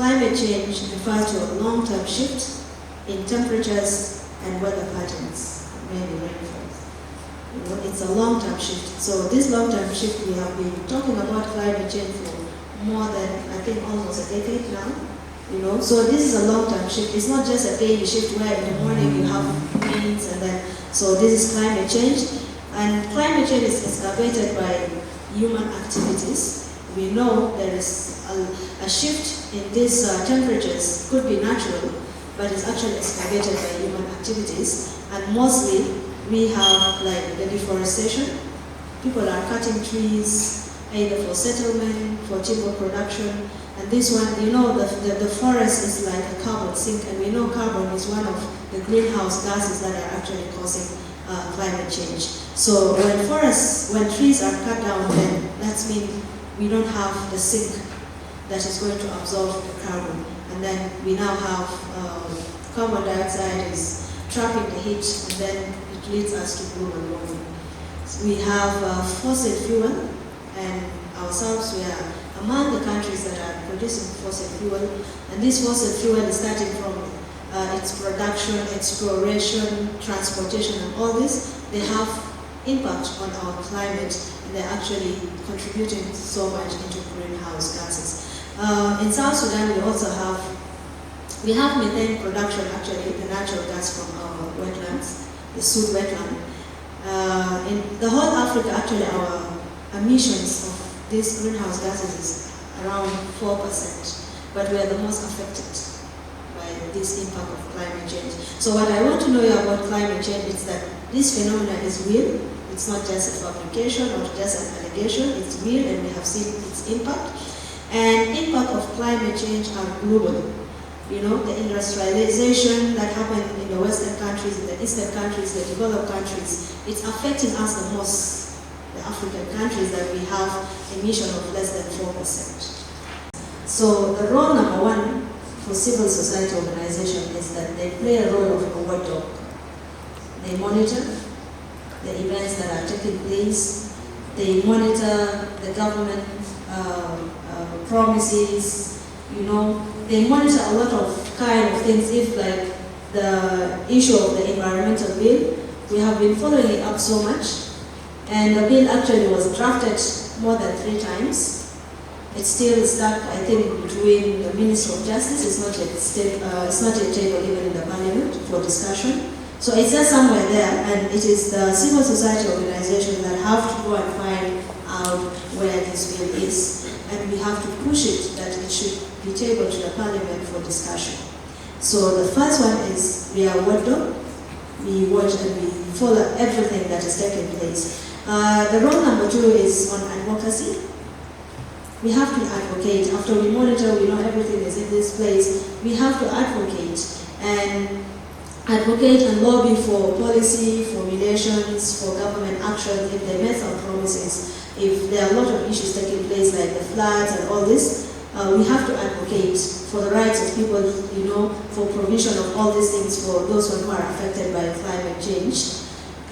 climate change refers to a long-term shift in temperatures and weather patterns, mainly rainfall. It's a long-term shift. So this long-term shift, we have been talking about climate change for more than, I think, almost a decade now. So this is a long-term shift. It's not just a daily shift where in the morning you have rains and then, so this is climate change. And climate change is exacerbated by human activities. We know there is a shift in these temperatures, could be natural, but it's actually exacerbated by human activities. And mostly we have like the deforestation. People are cutting trees, either for settlement, for timber production. And this one, the forest is like a carbon sink, and we know carbon is one of the greenhouse gases that are actually causing climate change. So when trees are cut down, then that means we don't have the sink that is going to absorb the carbon. And then we now have carbon dioxide is trapping the heat, and then it leads us to global warming. So we have fossil fuel, and ourselves, we are among the countries that are producing fossil fuel, and this fossil fuel is starting from its production, exploration, transportation, and all this. They have impact on our climate, and they're actually contributing so much into greenhouse gases. In South Sudan, we have methane production, actually, the natural gas from our wetlands, the Sud wetland. In the whole Africa, actually, our emissions of these greenhouse gases is around 4%, but we are the most affected by this impact of climate change. So what I want to know about climate change is that this phenomenon is real. It's not just a fabrication or just an allegation. It's real, and we have seen its impact. And impact of climate change are global. The industrialization that happened in the Western countries, in the Eastern countries, the developed countries, it's affecting us the most. The African countries that we have emission of less than 4%. So the role number one for civil society organization is that they play a role of a watchdog. They monitor the events that are taking place. They monitor the government promises. They monitor a lot of kind of things. If like the issue of the environmental bill, we have been following it up so much. And the bill actually was drafted more than 3 times. It's still stuck, I think, between the Minister of Justice. It's not yet tabled even in the Parliament for discussion. So it's just somewhere there, and it is the civil society organization that have to go and find out where this bill is. And we have to push it that it should be tabled to the Parliament for discussion. So the first one is we are watchdog. We watch and we follow everything that is taking place. The role number 2 is on advocacy. We have to advocate. After we monitor, we know everything is in this place. We have to advocate and lobby for policy, formulations, for government action if they make some promises. If there are a lot of issues taking place like the floods and all this, we have to advocate for the rights of people, for provision of all these things for those who are affected by climate change.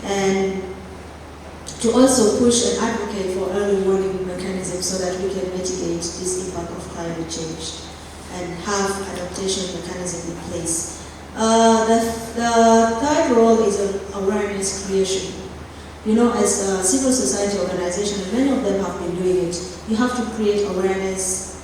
And to also push and advocate for early warning mechanisms so that we can mitigate this impact of climate change and have adaptation mechanism in place. The third role is on awareness creation. As a civil society organization, and many of them have been doing it, you have to create awareness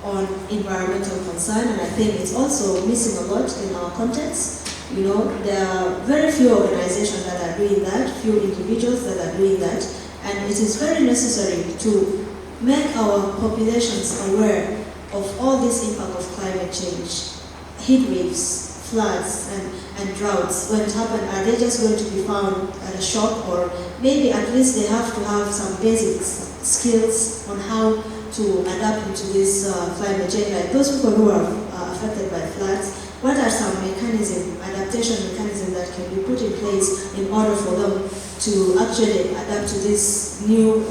on environmental concern, and I think it's also missing a lot in our context. There are very few organizations that are doing that, few individuals that are doing that, and it is very necessary to make our populations aware of all this impact of climate change. Heat waves, floods, and droughts. When it happens, are they just going to be found at a shop, or maybe at least they have to have some basic skills on how to adapt into this climate change? Like those people who are affected by floods, what are some adaptation mechanisms that can be put in place in order for them to actually adapt to this new,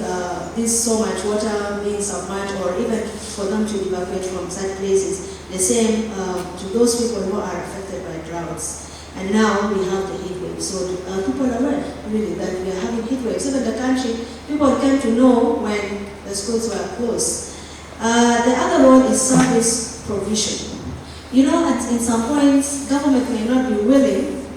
this so much water being submerged, or even for them to evacuate from such places? The same to those people who are affected by droughts. And now we have the heat waves. So people are aware, really, that we are having heat waves. Even the country, people came to know when the schools were closed. The other role is service provision. You know, in some points, government may not be willing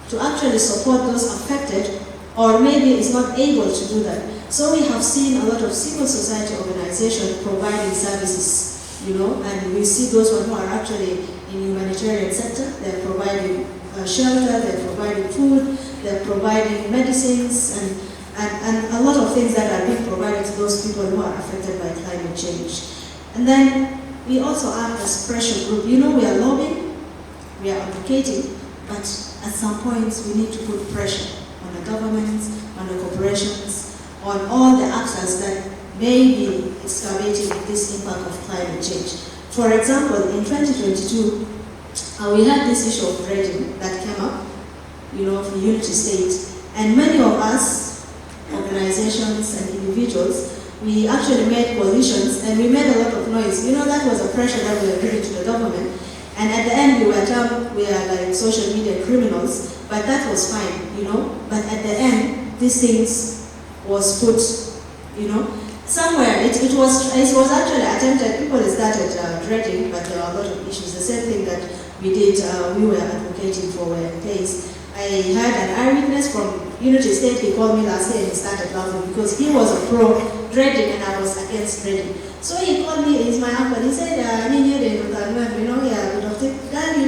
to actually support those affected, or maybe is not able to do that. So we have seen a lot of civil society organizations providing services, you know, and we see those who are actually in humanitarian sector. They're providing shelter, they're providing food, they're providing medicines, and a lot of things that are being provided to those people who are affected by climate change. And then we also act as pressure group. You know, we are lobbying, we are advocating, but at some points we need to put pressure on the governments, on the corporations, on all the actors that may be excavating this impact of climate change. For example, in 2022, we had this issue of dredging that came up, you know, for Unity State, and many of us, organizations and individuals, we actually made coalitions and we made a lot of noise. You know, that was a pressure that we were giving to the government, and at the end we were termed, we are like social media criminals, but that was fine, you know. But at the end, these things was put, you know, somewhere. It was actually attempted. People started dredging, but there are a lot of issues. The same thing that we did, we were advocating for were in place. I had an eyewitness from Unity State. He called me last year and he started laughing because he was a pro dredging and I was against dredging. So he called me, he's my uncle. He said, you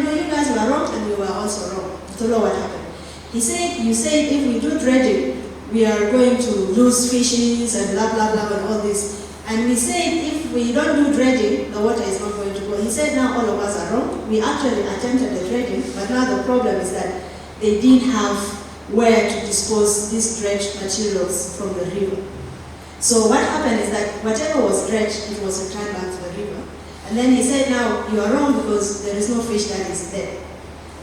know, you guys were wrong and we were also wrong. I don't know what happened. He said, you said if we do dredging, we are going to lose species and blah, blah, blah, and all this. And we said if we don't do dredging, the water is not going to go. He said now all of us are wrong. We actually attempted the dredging, but now the problem is that they didn't have where to dispose these dredged materials from the river. So what happened is that whatever was dredged, it was returned back to the river. And then he said, now you are wrong because there is no fish that is there.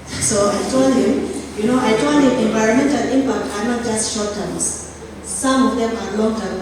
So I told him, you know, environmental impact are not just short terms. Some of them are long term.